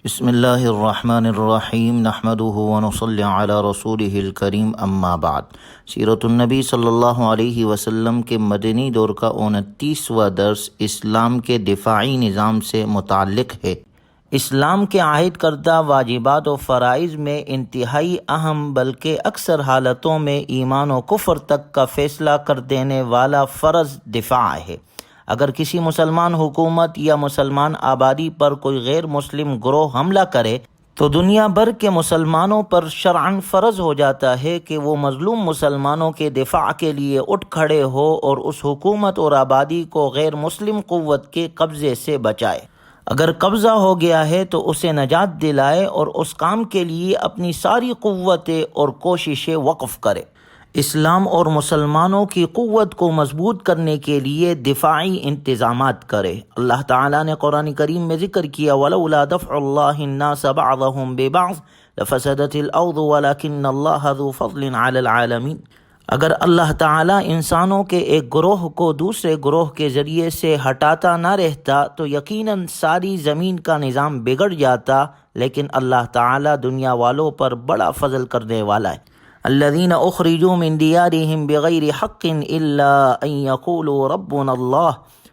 بسم اللہ الرحمن الرحیم نحمدہ ونصلی علی رسولہ الکریم اما بعد۔ سیرت النبی صلی اللہ علیہ وسلم کے مدنی دور کا 29واں درس اسلام کے دفاعی نظام سے متعلق ہے۔ اسلام کے عائد کردہ واجبات و فرائض میں انتہائی اہم بلکہ اکثر حالتوں میں ایمان و کفر تک کا فیصلہ کر دینے والا فرض دفاع ہے۔ اگر کسی مسلمان حکومت یا مسلمان آبادی پر کوئی غیر مسلم گروہ حملہ کرے تو دنیا بھر کے مسلمانوں پر شرعاً فرض ہو جاتا ہے کہ وہ مظلوم مسلمانوں کے دفاع کے لیے اٹھ کھڑے ہو اور اس حکومت اور آبادی کو غیر مسلم قوت کے قبضے سے بچائے۔ اگر قبضہ ہو گیا ہے تو اسے نجات دلائے اور اس کام کے لیے اپنی ساری قوتیں اور کوششیں وقف کرے۔ اسلام اور مسلمانوں کی قوت کو مضبوط کرنے کے لیے دفاعی انتظامات کرے۔ اللہ تعالیٰ نے قرآن کریم میں ذکر کیا وَلَوْلَا دَفْعُ اللَّهِ النَّاسَ بَعْضَهُمْ بِبَعْضٍ لَفَسَدَتِ الْأَرْضُ وَلَكِنَّ اللَّهَ ذُو فَضْلٍ عَلَى الْعَالَمِينَ۔ اگر اللہ تعالیٰ انسانوں کے ایک گروہ کو دوسرے گروہ کے ذریعے سے ہٹاتا نہ رہتا تو یقیناً ساری زمین کا نظام بگڑ جاتا، لیکن اللہ تعالیٰ دنیا والوں پر بڑا فضل کرنے والا ہے۔ الذین اخرجوا من دیارہم بغیر حق الا ان یقولوا ربنا اللہ،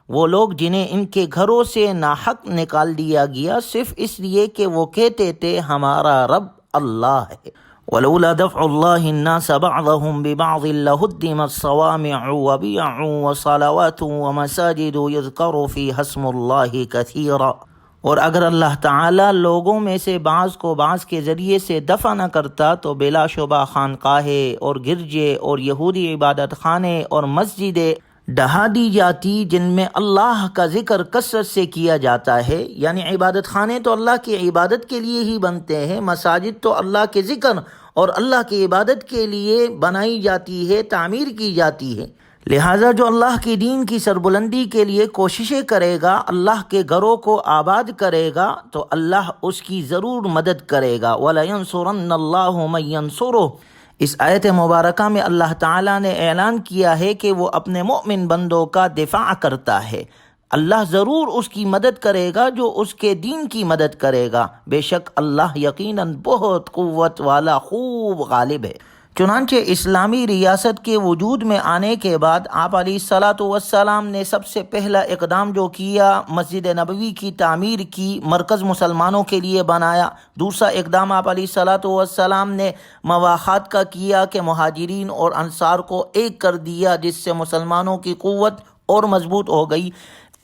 وہ لوگ جنہیں ان کے گھروں سے ناحق نکال دیا گیا صرف اس لیے کہ وہ کہتے تھے ہمارا رب اللہ ہے۔ ولولا دفع اللہ الناس بعضهم ببعض لہدمت صوامع وبیع وصلوات ومساجد یذکر فیہا اسم اللہ کثیرا، اور اگر اللہ تعالیٰ لوگوں میں سے بعض کو بعض کے ذریعے سے دفع نہ کرتا تو بلا شبہ خانقاہیں اور گرجے اور یہودی عبادت خانے اور مسجدیں ڈھا دی جاتی جن میں اللہ کا ذکر کثرت سے کیا جاتا ہے۔ یعنی عبادت خانے تو اللہ کی عبادت کے لیے ہی بنتے ہیں، مساجد تو اللہ کے ذکر اور اللہ کی عبادت کے لیے بنائی جاتی ہے، تعمیر کی جاتی ہے۔ لہٰذا جو اللہ کی دین کی سربلندی کے لیے کوششیں کرے گا، اللہ کے گھروں کو آباد کرے گا تو اللہ اس کی ضرور مدد کرے گا۔ وَلَيَنْصُرَنَّ اللَّهُ مَن يَنْصُرُهُ، اس آیت مبارکہ میں اللہ تعالیٰ نے اعلان کیا ہے کہ وہ اپنے مؤمن بندوں کا دفاع کرتا ہے۔ اللہ ضرور اس کی مدد کرے گا جو اس کے دین کی مدد کرے گا، بے شک اللہ یقیناً بہت قوت والا خوب غالب ہے۔ چنانچہ اسلامی ریاست کے وجود میں آنے کے بعد آپ علیہ الصلاۃ والسلام نے سب سے پہلا اقدام جو کیا مسجد نبوی کی تعمیر کی، مرکز مسلمانوں کے لیے بنایا۔ دوسرا اقدام آپ علیہ الصلاۃ والسلام نے مواخات کا کیا کہ مہاجرین اور انصار کو ایک کر دیا، جس سے مسلمانوں کی قوت اور مضبوط ہو گئی۔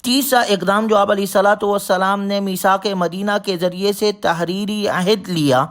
تیسرا اقدام جو آپ علیہ الصلاۃ والسلام نے میثاق مدینہ کے ذریعے سے تحریری عہد لیا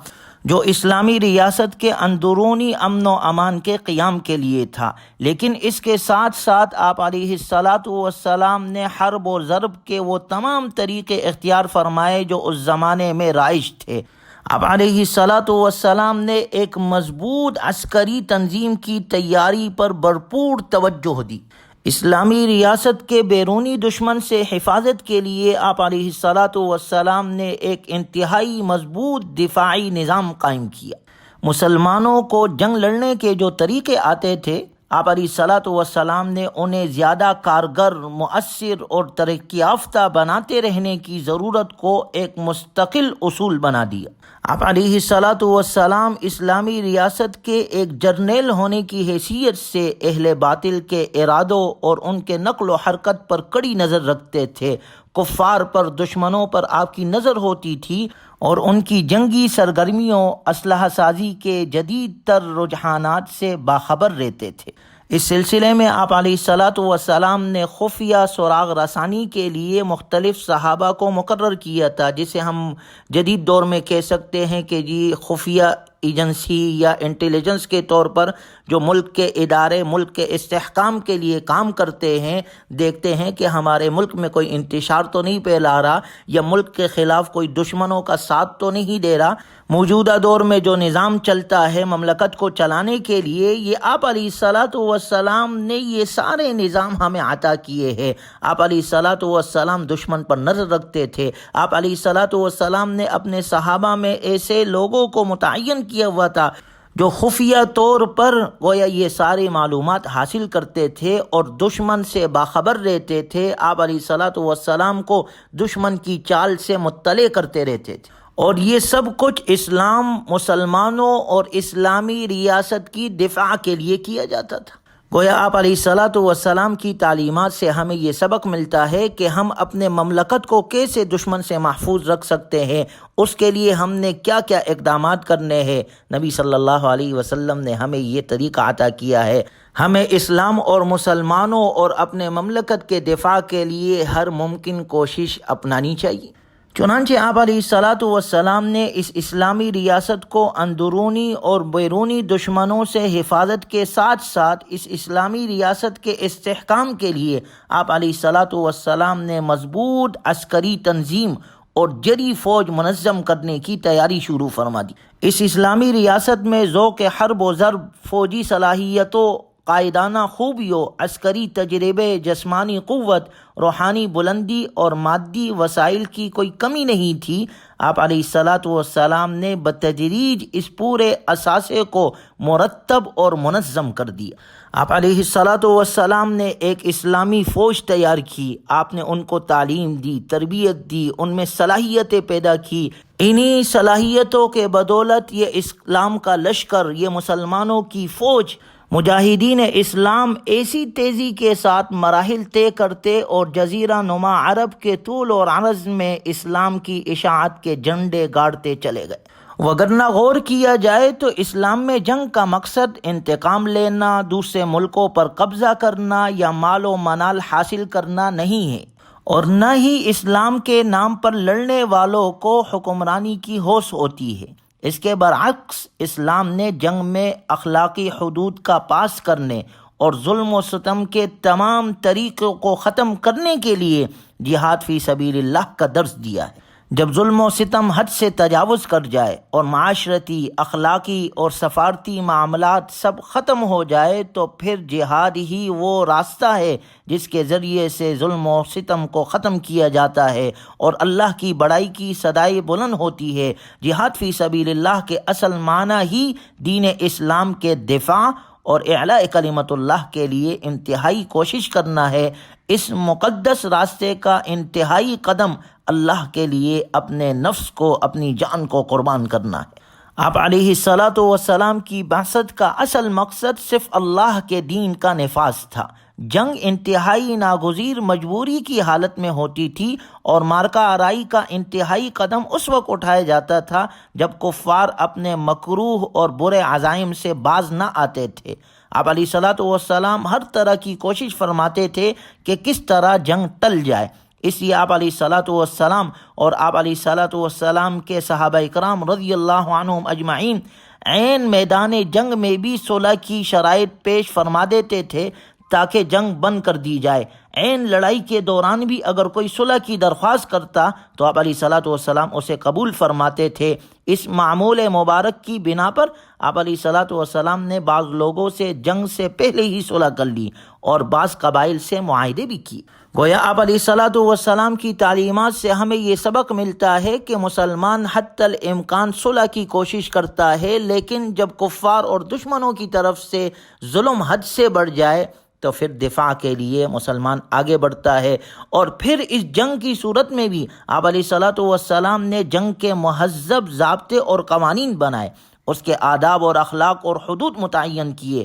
جو اسلامی ریاست کے اندرونی امن و امان کے قیام کے لیے تھا، لیکن اس کے ساتھ ساتھ آپ علیہ الصلاۃ والسلام نے حرب و ضرب کے وہ تمام طریقے اختیار فرمائے جو اس زمانے میں رائج تھے۔ آپ علیہ الصلاۃ والسلام نے ایک مضبوط عسکری تنظیم کی تیاری پر بھرپور توجہ دی۔ اسلامی ریاست کے بیرونی دشمن سے حفاظت کے لیے آپ علیہ الصلاۃ والسلام نے ایک انتہائی مضبوط دفاعی نظام قائم کیا۔ مسلمانوں کو جنگ لڑنے کے جو طریقے آتے تھے، آپ علیہ الصلاۃ والسلام نے انہیں زیادہ کارگر، مؤثر اور ترقی یافتہ بناتے رہنے کی ضرورت کو ایک مستقل اصول بنا دیا۔ آپ علیہ الصلاۃ والسلام اسلامی ریاست کے ایک جرنیل ہونے کی حیثیت سے اہل باطل کے ارادوں اور ان کے نقل و حرکت پر کڑی نظر رکھتے تھے۔ کفار پر، دشمنوں پر آپ کی نظر ہوتی تھی اور ان کی جنگی سرگرمیوں، اسلحہ سازی کے جدید تر رجحانات سے باخبر رہتے تھے۔ اس سلسلے میں آپ علیہ الصلاۃ والسلام نے خفیہ سراغ رسانی کے لیے مختلف صحابہ کو مقرر کیا تھا، جسے ہم جدید دور میں کہہ سکتے ہیں کہ خفیہ ایجنسی یا انٹیلیجنس کے طور پر جو ملک کے ادارے ملک کے استحکام کے لیے کام کرتے ہیں، دیکھتے ہیں کہ ہمارے ملک میں کوئی انتشار تو نہیں پھیلا رہا یا ملک کے خلاف کوئی دشمنوں کا ساتھ تو نہیں دے رہا۔ موجودہ دور میں جو نظام چلتا ہے مملکت کو چلانے کے لیے، یہ آپ علیہ الصلاۃ والسلام نے یہ سارے نظام ہمیں عطا کیے ہیں۔ آپ علیہ الصلاۃ والسلام دشمن پر نظر رکھتے تھے۔ آپ علیہ الصلاۃ والسلام نے اپنے صحابہ میں ایسے لوگوں کو متعین کیا ہوا تھا جو خفیہ طور پر گویا یہ ساری معلومات حاصل کرتے تھے اور دشمن سے باخبر رہتے تھے۔ آپ علیہ الصلاۃ والسلام کو دشمن کی چال سے مطلع کرتے رہتے تھے اور یہ سب کچھ اسلام، مسلمانوں اور اسلامی ریاست کی دفاع کے لیے کیا جاتا تھا۔ گویا آپ علیہ الصلاۃ والسلام کی تعلیمات سے ہمیں یہ سبق ملتا ہے کہ ہم اپنے مملکت کو کیسے دشمن سے محفوظ رکھ سکتے ہیں، اس کے لیے ہم نے کیا کیا اقدامات کرنے ہیں۔ نبی صلی اللہ علیہ وسلم نے ہمیں یہ طریقہ عطا کیا ہے۔ ہمیں اسلام اور مسلمانوں اور اپنے مملکت کے دفاع کے لیے ہر ممکن کوشش اپنانی چاہیے۔ چنانچہ آپ علیہ الصلاۃ والسلام نے اس اسلامی ریاست کو اندرونی اور بیرونی دشمنوں سے حفاظت کے ساتھ ساتھ اس اسلامی ریاست کے استحکام کے لیے آپ علیہ الصلاۃ والسلام نے مضبوط عسکری تنظیم اور جری فوج منظم کرنے کی تیاری شروع فرما دی۔ اس اسلامی ریاست میں ذوق حرب و ضرب، فوجی صلاحیتوں، قائدانہ خوبیوں، عسکری تجربے، جسمانی قوت، روحانی بلندی اور مادی وسائل کی کوئی کمی نہیں تھی۔ آپ علیہ الصلاۃ والسلام نے بتدریج اس پورے اثاثے کو مرتب اور منظم کر دیا۔ آپ علیہ الصلاۃ والسلام نے ایک اسلامی فوج تیار کی، آپ نے ان کو تعلیم دی، تربیت دی، ان میں صلاحیتیں پیدا کی۔ انہی صلاحیتوں کے بدولت یہ اسلام کا لشکر، یہ مسلمانوں کی فوج، مجاہدین اسلام ایسی تیزی کے ساتھ مراحل طے کرتے اور جزیرہ نما عرب کے طول اور عرض میں اسلام کی اشاعت کے جھنڈے گاڑتے چلے گئے۔ وگرنہ غور کیا جائے تو اسلام میں جنگ کا مقصد انتقام لینا، دوسرے ملکوں پر قبضہ کرنا یا مال و منال حاصل کرنا نہیں ہے، اور نہ ہی اسلام کے نام پر لڑنے والوں کو حکمرانی کی ہوس ہوتی ہے۔ اس کے برعکس اسلام نے جنگ میں اخلاقی حدود کا پاس کرنے اور ظلم و ستم کے تمام طریقوں کو ختم کرنے کے لیے جہاد فی سبیل اللہ کا درس دیا ہے۔ جب ظلم و ستم حد سے تجاوز کر جائے اور معاشرتی، اخلاقی اور سفارتی معاملات سب ختم ہو جائے تو پھر جہاد ہی وہ راستہ ہے جس کے ذریعے سے ظلم و ستم کو ختم کیا جاتا ہے اور اللہ کی بڑائی کی صدائے بلند ہوتی ہے۔ جہاد فی سبیل اللہ کے اصل معنی ہی دین اسلام کے دفاع اور اعلاء کلمت اللہ کے لیے انتہائی کوشش کرنا ہے۔ اس مقدس راستے کا انتہائی قدم اللہ کے لیے اپنے نفس کو، اپنی جان کو قربان کرنا ہے۔ آپ علیہ الصلاۃ والسلام کی بعثت کا اصل مقصد صرف اللہ کے دین کا نفاذ تھا۔ جنگ انتہائی ناگزیر مجبوری کی حالت میں ہوتی تھی اور مارکہ آرائی کا انتہائی قدم اس وقت اٹھایا جاتا تھا جب کفار اپنے مکروہ اور برے عزائم سے باز نہ آتے تھے۔ آپ علیہ الصلاۃ والسلام ہر طرح کی کوشش فرماتے تھے کہ کس طرح جنگ ٹل جائے۔ اس لیے آپ علیہ الصلاۃ والسلام اور آپ علیہ الصلاۃ والسلام کے صحابہ اکرام رضی اللہ عنہم اجمعین عین میدان جنگ میں بھی صلح کی شرائط پیش فرما دیتے تھے تاکہ جنگ بند کر دی جائے۔ عین لڑائی کے دوران بھی اگر کوئی صلح کی درخواست کرتا تو آپ علیہ الصلاۃ والسلام اسے قبول فرماتے تھے۔ اس معمول مبارک کی بنا پر آپ علیہ الصلاۃ والسلام نے بعض لوگوں سے جنگ سے پہلے ہی صلح کر لی اور بعض قبائل سے معاہدے بھی کیے۔ گویا آپ علیہ الصلاۃ والسلام کی تعلیمات سے ہمیں یہ سبق ملتا ہے کہ مسلمان حتی الامکان صلح کی کوشش کرتا ہے، لیکن جب کفار اور دشمنوں کی طرف سے ظلم حد سے بڑھ جائے تو پھر دفاع کے لیے مسلمان آگے بڑھتا ہے۔ اور پھر اس جنگ کی صورت میں بھی آپ علیہ الصلاۃ والسلام نے جنگ کے مہذب ضابطے اور قوانین بنائے، اس کے آداب اور اخلاق اور حدود متعین کیے،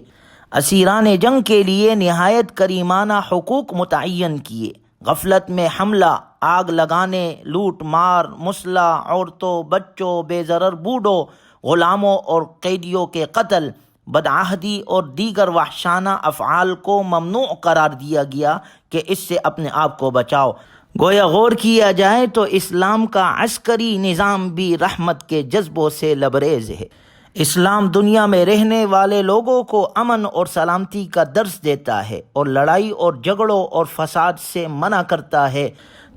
اسیران جنگ کے لیے نہایت کریمانہ حقوق متعین کیے۔ غفلت میں حملہ، آگ لگانے، لوٹ مار، مسلح، عورتوں، بچوں، بے ضرر بوڑھوں، غلاموں اور قیدیوں کے قتل، بدعہدی اور دیگر وحشانہ افعال کو ممنوع قرار دیا گیا کہ اس سے اپنے آپ کو بچاؤ۔ گویا غور کیا جائے تو اسلام کا عسکری نظام بھی رحمت کے جذبوں سے لبریز ہے۔ اسلام دنیا میں رہنے والے لوگوں کو امن اور سلامتی کا درس دیتا ہے اور لڑائی اور جھگڑوں اور فساد سے منع کرتا ہے۔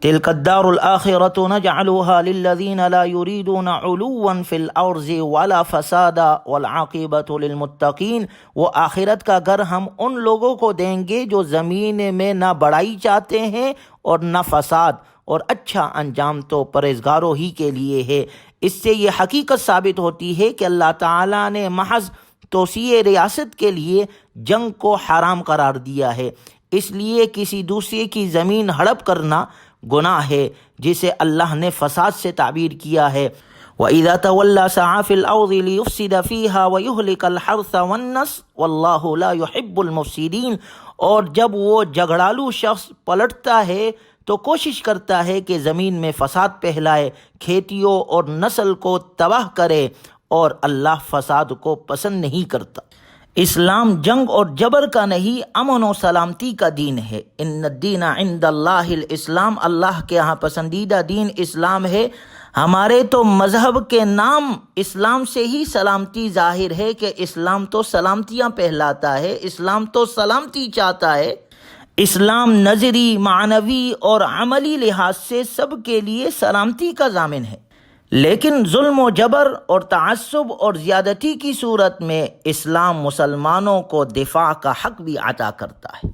تلک الدار الآخرۃ نجعلها للذین لا یریدون علوا فی الارض ولا فسادا والعاقبۃ للمتقین۔ وہ آخرت کا گھر ہم ان لوگوں کو دیں گے جو زمین میں نہ بڑائی چاہتے ہیں اور نہ فساد، اور اچھا انجام تو پرہیزگاروں ہی کے لیے ہے۔ اس سے یہ حقیقت ثابت ہوتی ہے کہ اللہ تعالیٰ نے محض توسیع ریاست کے لیے جنگ کو حرام قرار دیا ہے۔ اس لیے کسی دوسرے کی زمین ہڑپ کرنا گناہ ہے، جسے اللہ نے فساد سے تعبیر کیا ہے۔ وَإِذَا تَوَلَّى سَعَى فِي الْأَرْضِ لِيُفْسِدَ فِيهَا وَيُهْلِكَ الْحَرْثَ وَالنَّسْلَ وَاللَّهُ لَا يُحِبُّ الْمُفْسِدِينَ، اور جب وہ جھگڑالو شخص پلٹتا ہے تو کوشش کرتا ہے کہ زمین میں فساد پھیلائے، کھیتیوں اور نسل کو تباہ کرے، اور اللہ فساد کو پسند نہیں کرتا۔ اسلام جنگ اور جبر کا نہیں، امن و سلامتی کا دین ہے۔ ان الدین عند اللہ الاسلام، اللہ کے ہاں پسندیدہ دین اسلام ہے۔ ہمارے تو مذہب کے نام اسلام سے ہی سلامتی ظاہر ہے کہ اسلام تو سلامتیاں پہلاتا ہے، اسلام تو سلامتی چاہتا ہے۔ اسلام نظری، معنوی اور عملی لحاظ سے سب کے لیے سلامتی کا ضامن ہے، لیکن ظلم و جبر اور تعصب اور زیادتی کی صورت میں اسلام مسلمانوں کو دفاع کا حق بھی عطا کرتا ہے۔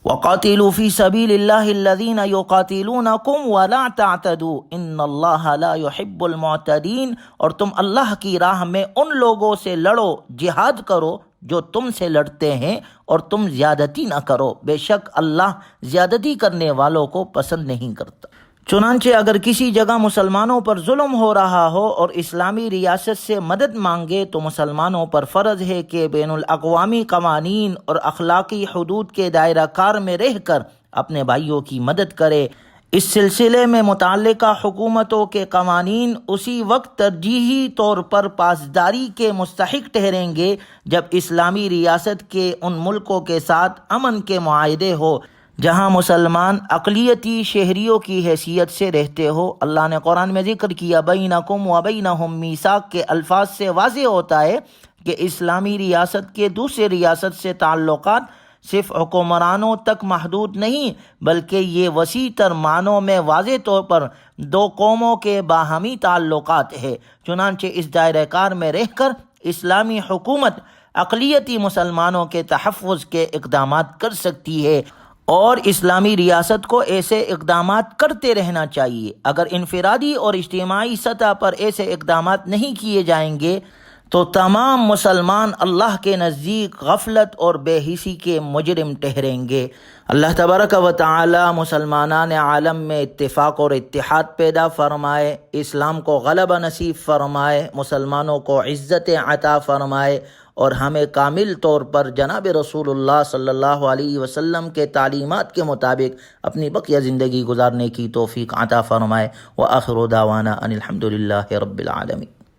وَقَاتِلُوا فِي سَبِيلِ اللَّهِ الَّذِينَ يُقَاتِلُونَكُمْ وَلَا تَعْتَدُوا إِنَّ اللَّهَ لَا يُحِبُّ الْمُعْتَدِينَ، اور تم اللہ کی راہ میں ان لوگوں سے لڑو، جہاد کرو جو تم سے لڑتے ہیں، اور تم زیادتی نہ کرو، بے شک اللہ زیادتی کرنے والوں کو پسند نہیں کرتا۔ چنانچہ اگر کسی جگہ مسلمانوں پر ظلم ہو رہا ہو اور اسلامی ریاست سے مدد مانگے تو مسلمانوں پر فرض ہے کہ بین الاقوامی قوانین اور اخلاقی حدود کے دائرہ کار میں رہ کر اپنے بھائیوں کی مدد کرے۔ اس سلسلے میں متعلقہ حکومتوں کے قوانین اسی وقت ترجیحی طور پر پاسداری کے مستحق ٹھہریں گے جب اسلامی ریاست کے ان ملکوں کے ساتھ امن کے معاہدے ہو جہاں مسلمان اقلیتی شہریوں کی حیثیت سے رہتے ہو۔ اللہ نے قرآن میں ذکر کیا بینکم و بینہم میثاق کے الفاظ سے واضح ہوتا ہے کہ اسلامی ریاست کے دوسرے ریاست سے تعلقات صرف حکمرانوں تک محدود نہیں، بلکہ یہ وسیع تر معنوں میں واضح طور پر دو قوموں کے باہمی تعلقات ہے۔ چنانچہ اس دائرہ کار میں رہ کر اسلامی حکومت اقلیتی مسلمانوں کے تحفظ کے اقدامات کر سکتی ہے، اور اسلامی ریاست کو ایسے اقدامات کرتے رہنا چاہیے۔ اگر انفرادی اور اجتماعی سطح پر ایسے اقدامات نہیں کیے جائیں گے تو تمام مسلمان اللہ کے نزدیک غفلت اور بے حسی کے مجرم ٹھہریں گے۔ اللہ تبارک و تعالی مسلمانان عالم میں اتفاق اور اتحاد پیدا فرمائے، اسلام کو غلبہ نصیب فرمائے، مسلمانوں کو عزت عطا فرمائے، اور ہمیں کامل طور پر جناب رسول اللہ صلی اللہ علیہ وسلم کے تعلیمات کے مطابق اپنی بقیہ زندگی گزارنے کی توفیق عطا فرمائے۔ وآخر دعوانا ان الحمد للہ رب العالمین۔